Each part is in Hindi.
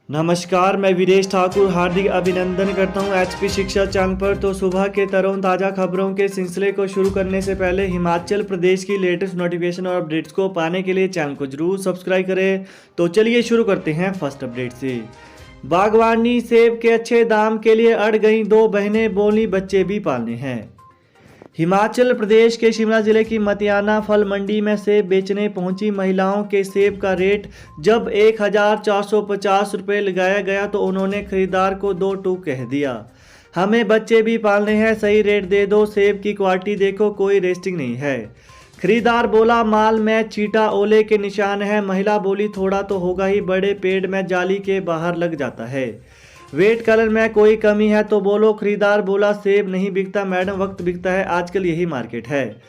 नमस्कार, मैं वीरेश ठाकुर हार्दिक अभिनंदन करता हूं एचपी शिक्षा चैनल पर। तो सुबह के तरोताज़ा खबरों के सिलसिले को शुरू करने से पहले हिमाचल प्रदेश की लेटेस्ट नोटिफिकेशन और अपडेट्स को पाने के लिए चैनल को जरूर सब्सक्राइब करें। तो चलिए शुरू करते हैं फर्स्ट अपडेट से। बागवानी सेब के अच्छे दाम के लिए अड़ गई दो बहनें, बोली बच्चे भी पालने हैं। हिमाचल प्रदेश के शिमला जिले की मतियाना फल मंडी में सेब बेचने पहुंची महिलाओं के सेब का रेट जब 1450 रुपये लगाया गया तो उन्होंने खरीदार को दो टूक कह दिया। हमें बच्चे भी पालने हैं, सही रेट दे दो, सेब की क्वालिटी देखो, कोई रेस्टिंग नहीं है। खरीदार बोला माल में चीटा ओले के निशान है। महिला बोली थोड़ा तो होगा ही, बड़े पेड़ में जाली के बाहर लग जाता है। वेट कलर में कोई कमी है तो बोलो। खरीदार बोला सेब नहीं बिकता मैडम, वक्त बिकता है, आजकल यही मार्केट है।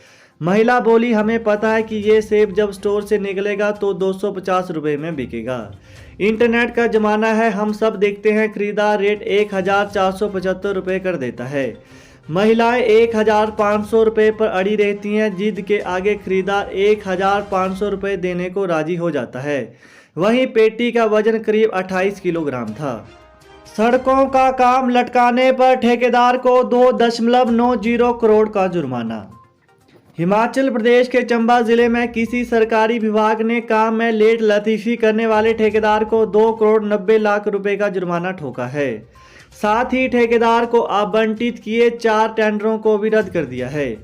महिला बोली हमें पता है कि ये सेब जब स्टोर से निकलेगा तो 250 रुपये में बिकेगा। इंटरनेट का ज़माना है, हम सब देखते हैं। खरीदार रेट 1475 रुपये कर देता है। महिलाएं 1500 रुपये पर अड़ी रहती हैं। जिद के आगे खरीदार 1500 रुपये देने को राजी हो जाता है। वहीं पेटी का वजन करीब 28 किलोग्राम था। सड़कों का काम लटकाने पर ठेकेदार को 2.90 करोड़ का जुर्माना। हिमाचल प्रदेश के चंबा जिले में किसी सरकारी विभाग ने काम में लेट लतीफ़ी करने वाले ठेकेदार को 2 करोड़ 90 लाख रुपए का जुर्माना ठोका है। साथ ही ठेकेदार को आवंटित किए 4 टेंडरों को भी रद्द कर दिया है।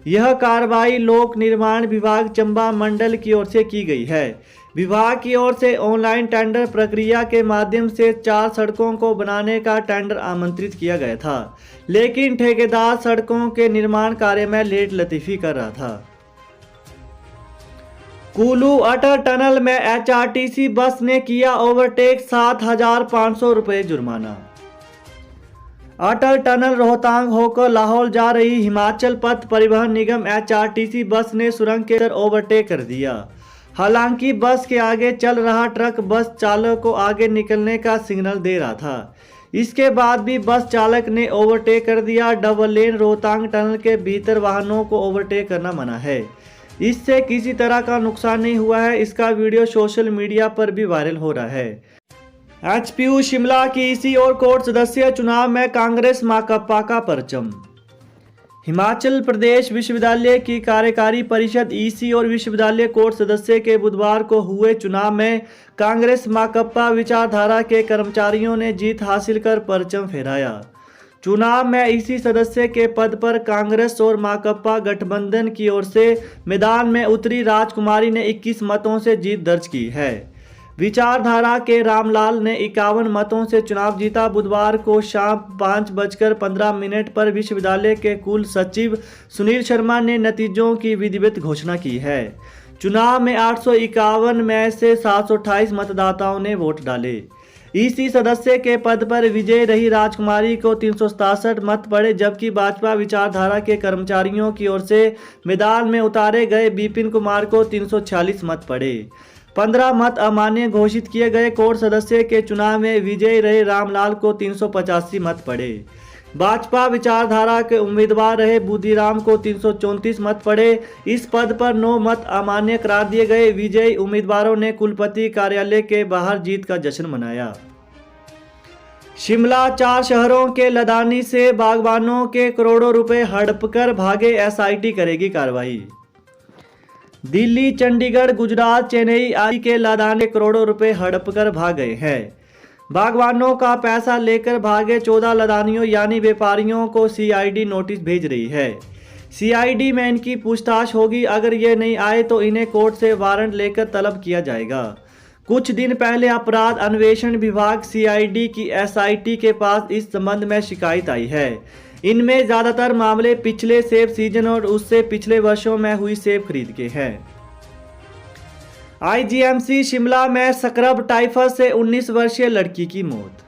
यह कार्रवाई लोक निर्माण विभाग चंबा मंडल की ओर से की गई है। विभाग की ओर से ऑनलाइन टेंडर प्रक्रिया के माध्यम से 4 सड़कों को बनाने का टेंडर आमंत्रित किया गया था, लेकिन ठेकेदार सड़कों के निर्माण कार्य में लेट लतीफ़ी कर रहा था। कुल्लू अटल टनल में एचआरटीसी बस ने किया ओवरटेक, 7500 रुपये जुर्माना। अटल टनल रोहतांग होकर लाहौल जा रही हिमाचल पथ परिवहन निगम एचआरटीसी बस ने सुरंग के अंदर ओवरटेक कर दिया। हालांकि बस के आगे चल रहा ट्रक बस चालक को आगे निकलने का सिग्नल दे रहा था। इसके बाद भी बस चालक ने ओवरटेक कर दिया। डबल लेन रोहतांग टनल के भीतर वाहनों को ओवरटेक करना मना है। इससे किसी तरह का नुकसान नहीं हुआ है। इसका वीडियो सोशल मीडिया पर भी वायरल हो रहा है। एचपीयू शिमला की ईसी और कोर्ट सदस्य चुनाव में कांग्रेस माकपा का परचम। हिमाचल प्रदेश विश्वविद्यालय की कार्यकारी परिषद ईसी और विश्वविद्यालय कोर्ट सदस्य के बुधवार को हुए चुनाव में कांग्रेस माकपा विचारधारा के कर्मचारियों ने जीत हासिल कर परचम फहराया। चुनाव में ईसी सदस्य के पद पर कांग्रेस और माकपा गठबंधन की ओर से मैदान में उतरी राजकुमारी ने 21 मतों से जीत दर्ज की है। विचारधारा के रामलाल ने 51 मतों से चुनाव जीता। बुधवार को शाम 5:15 पर विश्वविद्यालय के कुल सचिव सुनील शर्मा ने नतीजों की विधिवत घोषणा की है। चुनाव में 851 में से 728 मतदाताओं ने वोट डाले। ईसी सदस्य के पद पर विजय रही राजकुमारी को 367 मत पड़े, जबकि भाजपा विचारधारा के कर्मचारियों की ओर से मैदान में उतारे गए विपिन कुमार को 346 मत पड़े। 15 मत अमान्य घोषित किए गए। कोर्ट सदस्य के चुनाव में विजयी रहे रामलाल को 385 मत पड़े। भाजपा विचारधारा के उम्मीदवार रहे बुद्धिराम को 334 मत पड़े। इस पद पर 9 मत अमान्य करार दिए गए। विजयी उम्मीदवारों ने कुलपति कार्यालय के बाहर जीत का जश्न मनाया। शिमला 4 शहरों के लदानी से बागवानों के करोड़ों रुपए हड़प कर भागे, एसआईटी करेगी कार्रवाई। दिल्ली, चंडीगढ़, गुजरात, चेन्नई आदि के लदाने करोड़ों रुपए हड़प कर भाग गए हैं। बागवानों का पैसा लेकर भागे 14 लदानियों यानी व्यापारियों को सीआईडी नोटिस भेज रही है। सीआईडी में इनकी पूछताछ होगी। अगर ये नहीं आए तो इन्हें कोर्ट से वारंट लेकर तलब किया जाएगा। कुछ दिन पहले अपराध अन्वेषण विभाग सीआईडी की एसआईटी के पास इस संबंध में शिकायत आई है। इनमें ज़्यादातर मामले पिछले सेब सीजन और उससे पिछले वर्षों में हुई सेब खरीद के हैं। आईजीएमसी शिमला में स्क्रब टाइफस से 19 वर्षीय लड़की की मौत।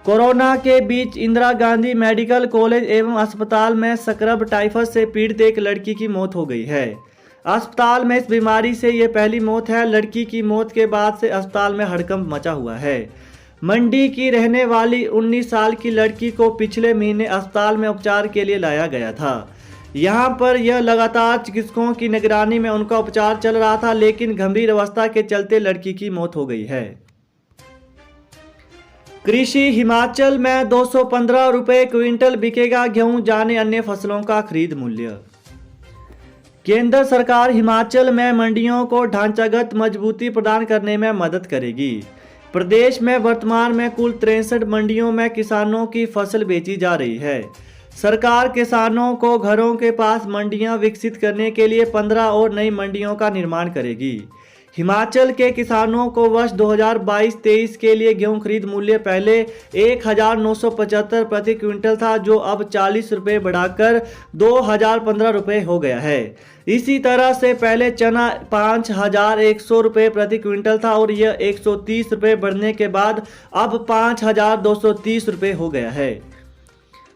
कोरोना के बीच इंदिरा गांधी मेडिकल कॉलेज एवं अस्पताल में स्क्रब टाइफस से पीड़ित एक लड़की की मौत हो गई है। अस्पताल में इस बीमारी से ये पहली मौत है। लड़की की मौत के बाद से अस्पताल में हड़कंप मचा हुआ है। मंडी की रहने वाली 19 साल की लड़की को पिछले महीने अस्पताल में उपचार के लिए लाया गया था। यहां पर यह लगातार चिकित्सकों की निगरानी में उनका उपचार चल रहा था, लेकिन गंभीर अवस्था के चलते लड़की की मौत हो गई है। कृषि हिमाचल में 215 रुपये क्विंटल बिकेगा गेहूं, जाने अन्य फसलों का खरीद मूल्य। केंद्र सरकार हिमाचल में मंडियों को ढांचागत मजबूती प्रदान करने में मदद करेगी। प्रदेश में वर्तमान में कुल 63 मंडियों में किसानों की फसल बेची जा रही है। सरकार किसानों को घरों के पास मंडियां विकसित करने के लिए 15 और नई मंडियों का निर्माण करेगी। हिमाचल के किसानों को वर्ष 2022-23 के लिए गेहूं खरीद मूल्य पहले 1975 प्रति क्विंटल था, जो अब 40 रुपये बढ़ाकर 2015 रुपये हो गया है। इसी तरह से पहले चना 5100 रुपये प्रति क्विंटल था और यह 130 रुपये बढ़ने के बाद अब 5230 रुपये हो गया है।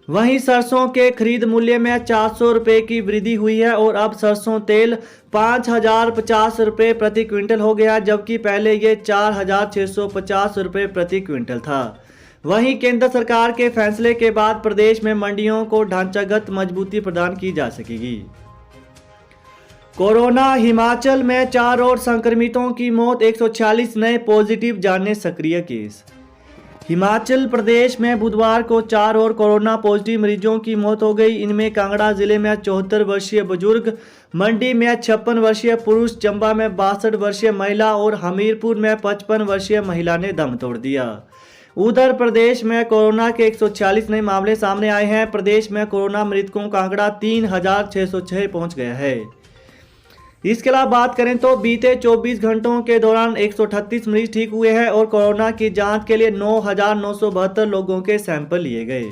वहीं सरसों के खरीद मूल्य में 400 रुपये की वृद्धि हुई है और अब सरसों तेल 5050 रुपये प्रति क्विंटल हो गया, जबकि पहले ये 4650 रुपये प्रति क्विंटल था। वहीं केंद्र सरकार के फैसले के बाद प्रदेश में मंडियों को ढांचागत मजबूती प्रदान की जा सकेगी। कोरोना हिमाचल में 4 और संक्रमितों की मौत, 146 नए पॉजिटिव, जानने सक्रिय केस। हिमाचल प्रदेश में बुधवार को 4 और कोरोना पॉजिटिव मरीजों की मौत हो गई। इनमें कांगड़ा जिले में 74 वर्षीय बुजुर्ग, मंडी में 56 वर्षीय पुरुष, चंबा में 62 वर्षीय महिला और हमीरपुर में 55 वर्षीय महिला ने दम तोड़ दिया। उधर प्रदेश में कोरोना के 146 नए मामले सामने आए हैं। प्रदेश में कोरोना मृतकों का आंकड़ा 3606 पहुंच गया है। इसके अलावा बात करें तो बीते 24 घंटों के दौरान 138 मरीज ठीक हुए हैं और कोरोना की जांच के लिए 9972 लोगों के सैंपल लिए गए।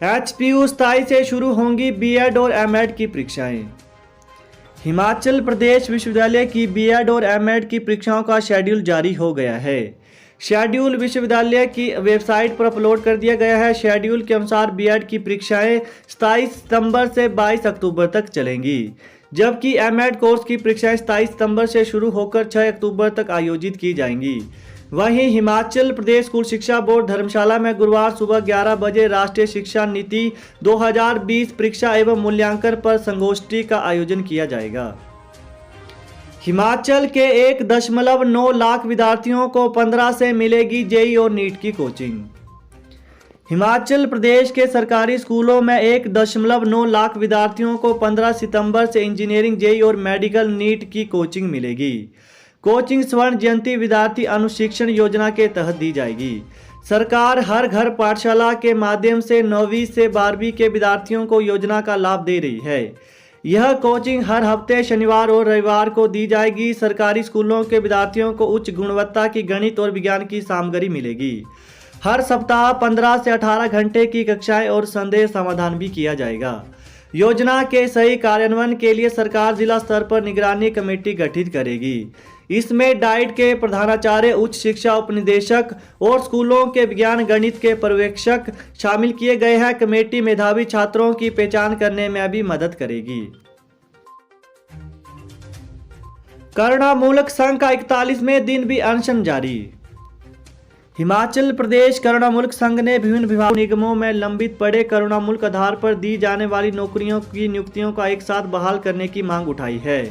HPU स्थाई से शुरू होंगी बीएड और एमएड की परीक्षाएं। हिमाचल प्रदेश विश्वविद्यालय की बीएड और एमएड की परीक्षाओं का शेड्यूल जारी हो गया है। शेड्यूल विश्वविद्यालय की वेबसाइट पर अपलोड कर दिया गया है। शेड्यूल के अनुसार बीएड की परीक्षाएं 27 सितंबर से 22 अक्टूबर तक चलेंगी, जबकि एमएड कोर्स की परीक्षाएं 27 सितंबर से शुरू होकर 6 अक्टूबर तक आयोजित की जाएंगी। वहीं हिमाचल प्रदेश स्कूल शिक्षा बोर्ड धर्मशाला में गुरुवार सुबह 11 बजे राष्ट्रीय शिक्षा नीति 2020 परीक्षा एवं मूल्यांकन पर संगोष्ठी का आयोजन किया जाएगा। हिमाचल के 1.9 लाख विद्यार्थियों को 15 से मिलेगी जेईई और नीट की कोचिंग। हिमाचल प्रदेश के सरकारी स्कूलों में 1.9 लाख विद्यार्थियों को 15 सितंबर से इंजीनियरिंग, जेईई और मेडिकल नीट की कोचिंग मिलेगी। कोचिंग स्वर्ण जयंती विद्यार्थी अनुशिक्षण योजना के तहत दी जाएगी। सरकार हर घर पाठशाला के माध्यम से 9वीं से 12वीं के विद्यार्थियों को योजना का लाभ दे रही है। यह कोचिंग हर हफ्ते शनिवार और रविवार को दी जाएगी। सरकारी स्कूलों के विद्यार्थियों को उच्च गुणवत्ता की गणित और विज्ञान की सामग्री मिलेगी। हर सप्ताह 15 से 18 घंटे की कक्षाएं और संदेह समाधान भी किया जाएगा। योजना के सही कार्यान्वयन के लिए सरकार जिला स्तर पर निगरानी कमेटी गठित करेगी। इसमें डाइट के प्रधानाचार्य, उच्च शिक्षा उपनिदेशक और स्कूलों के विज्ञान गणित के पर्यवेक्षक शामिल किए गए हैं। कमेटी मेधावी छात्रों की पहचान करने में भी मदद करेगी। करुणा मूलक संघ का 41वें दिन भी अनशन जारी। हिमाचल प्रदेश करुणा मूलक संघ ने विभिन्न विभाग निगमों में लंबित पड़े करुणा मूलक आधार पर दी जाने वाली नौकरियों की नियुक्तियों का एक साथ बहाल करने की मांग उठाई है।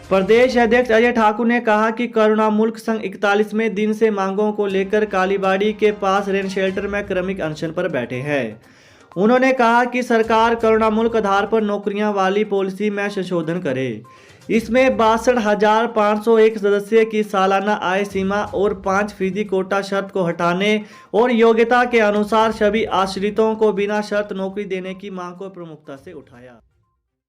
प्रदेश अध्यक्ष अजय ठाकुर ने कहा कि करुणा मूलक संघ 41वें दिन से मांगों को लेकर कालीबाड़ी के पास रेन शेल्टर में क्रमिक अनशन पर बैठे हैं। उन्होंने कहा कि सरकार करुणा मूलक आधार पर नौकरियां वाली पॉलिसी में संशोधन करे। इसमें 62,501 सदस्य की सालाना आय सीमा और 5% कोटा शर्त को हटाने और योग्यता के अनुसार सभी आश्रितों को बिना शर्त नौकरी देने की मांग को प्रमुखता से उठाया।